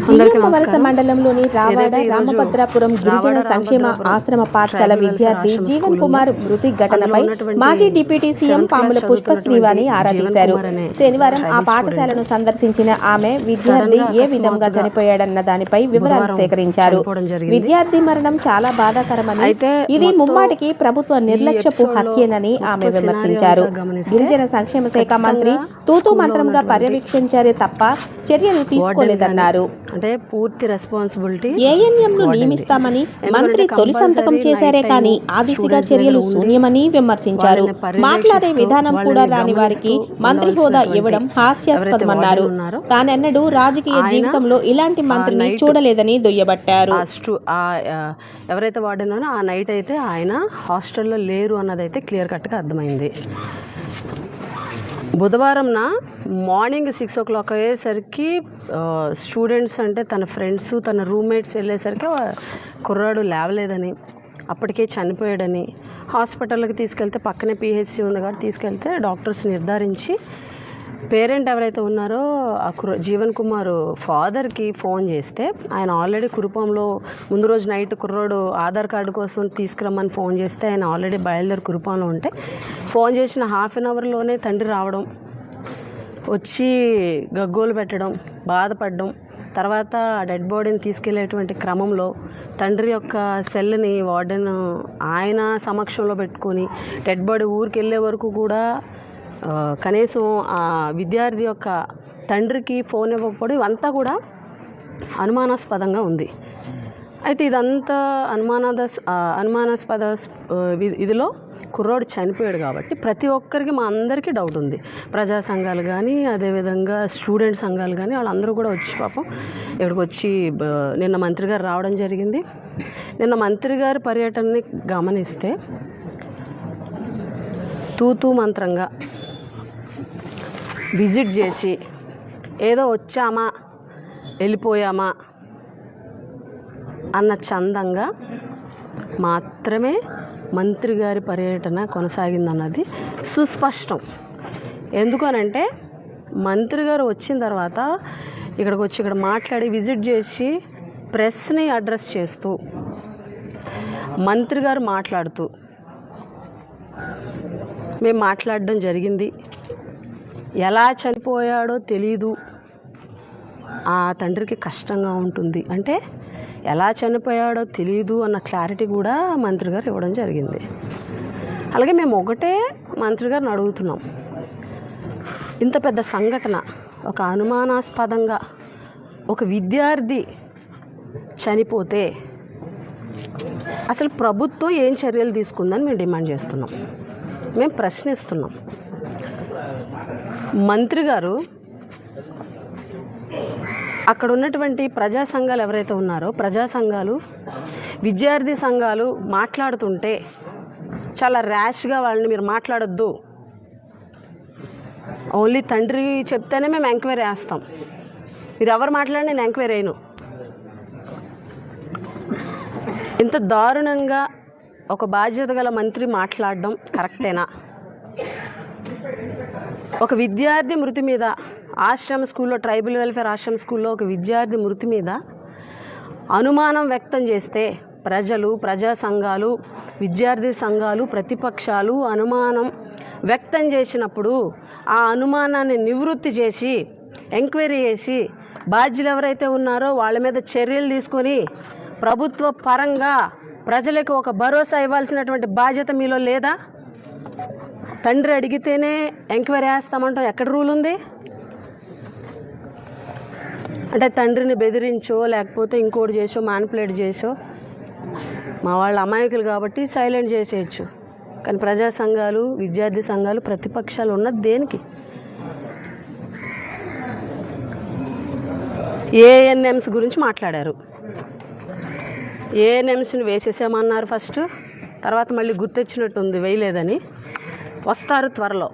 వలస మండలంలోని రావాడ రామభద్రాపురం గిరిజన సంక్షేమ ఆశ్రమ పాఠశాల విద్యార్థి జీవన్ కుమార్ మృతి ఘటనపై మాజీ డిప్యూటీ సీఎం పాముల పుష్ప శ్రీవాణి ఆరా తీశారు. శనివారం ఆ పాఠశాలను సందర్శించిన ఆమె విద్యార్థి ఏ విధంగా చనిపోయాడన్న దానిపై వివరాలు సేకరించారు. విద్యార్థి మరణం చాలా బాధాకరమని, ఇది ముమ్మాటికి ప్రభుత్వ నిర్లక్ష్యపు హత్యేనని ఆమె విమర్శించారు. గిరిజన సంక్షేమ శాఖ మంత్రి తూతూ మంత్రంగా పర్యవేక్షించారే తప్ప చర్యలు తీసుకోలేదన్నారు. అంటే పూర్తి రెస్పాన్సిబిలిటీ ఏఎన్ఎంను నియమిస్తామని మంత్రి తొలి సంతకం చేశారే కానీ ఆ దిశగా చర్యలు శూన్యమని విమర్శించారు. మాట్లాడే విధానం కూడా రాని వారికి మంత్రి హోదా ఇవ్వడం హాస్యాస్పదమన్నారు. తానెన్నడూ రాజకీయ జీవితంలో ఇలాంటి మంత్రిని చూడలేదని దుయ్యబట్టారు. ఎవరైతే వాడినానో ఆ నైట్ అయితే ఆయన హాస్టల్లో లేరు అన్నదైతే క్లియర్ కట్గా అర్థమైంది. బుధవారంన మార్నింగ్ 6 o'clock అయ్యేసరికి స్టూడెంట్స్ అంటే తన ఫ్రెండ్స్ తన రూమ్మేట్స్ వెళ్ళేసరికి కుర్రాడు లేవలేదని, అప్పటికే చనిపోయాడని హాస్పిటల్కి తీసుకెళ్తే పక్కనే పిహెచ్సి ఉంది కాబట్టి తీసుకెళ్తే డాక్టర్స్ నిర్ధారించి పేరెంట్ ఎవరైతే ఉన్నారో ఆ జీవన్ కుమార్ ఫాదర్కి ఫోన్ చేస్తే ఆయన ఆల్రెడీ కురుపాంలో ముందు రోజు నైట్ కుర్రోడు ఆధార్ కార్డు కోసం తీసుకురమ్మని ఫోన్ చేస్తే ఆయన ఆల్రెడీ బయలుదేరి కురుపాంలో ఉంటే ఫోన్ చేసిన హాఫ్ అన్ అవర్లోనే తండ్రి రావడం, వచ్చి గగ్గోలు పెట్టడం, బాధపడడం, తర్వాత డెడ్ బాడీని తీసుకెళ్లేటువంటి క్రమంలో తండ్రి యొక్క సెల్ని వార్డెన్ ఆయన సమక్షంలో పెట్టుకొని డెడ్ బాడీ ఊరికి వెళ్ళే వరకు కూడా కనీసం ఆ విద్యార్థి యొక్క తండ్రికి ఫోన్ ఇవ్వకపోవడం ఇవంతా కూడా అనుమానాస్పదంగా ఉంది. అయితే ఇదంతా అనుమానాస్పద ఇదిలో కుర్రోడు చనిపోయాడు కాబట్టి ప్రతి ఒక్కరికి మా అందరికీ డౌట్ ఉంది. ప్రజా సంఘాలు కానీ అదేవిధంగా స్టూడెంట్ సంఘాలు కానీ వాళ్ళందరూ కూడా వచ్చి పాపం ఇక్కడికి వచ్చి నిన్న మంత్రి గారు రావడం జరిగింది. నిన్న మంత్రి గారి పర్యటనని గమనిస్తే తూతూ మంత్రంగా విజిట్ చేసి ఏదో వచ్చామా వెళ్ళిపోయామా అన్న చందంగా మాత్రమే మంత్రి గారి పర్యటన కొనసాగిందన్నది సుస్పష్టం. ఎందుకనంటే మంత్రి గారు వచ్చిన తర్వాత ఇక్కడికి వచ్చి ఇక్కడ మాట్లాడి విజిట్ చేసి ప్రెస్ని అడ్రస్ చేస్తూ మంత్రి గారు మాట్లాడుతూ మేము మాట్లాడడం జరిగింది, ఎలా చనిపోయాడో తెలీదు, ఆ తండ్రికి కష్టంగా ఉంటుంది అంటే ఎలా చనిపోయాడో తెలీదు అన్న క్లారిటీ కూడా మంత్రి గారు ఇవ్వడం జరిగింది. అలాగే మేము ఒకటే మంత్రి గారిని అడుగుతున్నాం, ఇంత పెద్ద సంఘటన ఒక అనుమానాస్పదంగా ఒక విద్యార్థి చనిపోతే అసలు ప్రభుత్వం ఏం చర్యలు తీసుకుందని మేము డిమాండ్ చేస్తున్నాం, మేము ప్రశ్నిస్తున్నాం. మంత్రి గారు అక్కడ ఉన్నటువంటి ప్రజా సంఘాలు ఎవరైతే ఉన్నారో ప్రజా సంఘాలు విద్యార్థి సంఘాలు మాట్లాడుతుంటే చాలా ర్యాష్గా వాళ్ళని మీరు మాట్లాడొద్దు, ఓన్లీ తండ్రి చెప్తేనే మేము ఎంక్వైరీ వేస్తాం, మీరు ఎవరు మాట్లాడి నేను ఎంక్వైరీ అయ్యను. ఇంత దారుణంగా ఒక బాధ్యత గల మంత్రి మాట్లాడడం కరెక్టేనా? ఒక విద్యార్థి మృతి మీద ఆశ్రమ స్కూల్లో ట్రైబల్ వెల్ఫేర్ ఆశ్రమ స్కూల్లో ఒక విద్యార్థి మృతి మీద అనుమానం వ్యక్తం చేస్తే ప్రజలు, ప్రజా సంఘాలు, విద్యార్థి సంఘాలు, ప్రతిపక్షాలు అనుమానం వ్యక్తం చేసినప్పుడు ఆ అనుమానాన్ని నివృత్తి చేసి ఎంక్వైరీ చేసి బాధ్యులు ఎవరైతే ఉన్నారో వాళ్ళ మీద చర్యలు తీసుకొని ప్రభుత్వ పరంగా ప్రజలకు ఒక భరోసా ఇవ్వాల్సినటువంటి బాధ్యత మీలో లేదా? తండ్రి అడిగితేనే ఎంక్వైరీ వేస్తామంటాం, ఎక్కడ రూల్ ఉంది? అంటే తండ్రిని బెదిరించో లేకపోతే ఇంకోటి చేసో మ్యానిపులేట్ చేసో మా వాళ్ళ అమాయకులు కాబట్టి సైలెంట్ చేసేయచ్చు. కానీ ప్రజా సంఘాలు, విద్యార్థి సంఘాలు, ప్రతిపక్షాలు ఉన్నది దేనికి? ఏఎన్ఎంస్ గురించి మాట్లాడారు. ఏఎన్ఎంస్ని వేసేసామన్నారు ఫస్ట్, తర్వాత మళ్ళీ గుర్తొచ్చినట్టుంది వేయలేదని. వస్తారు త్వరలో.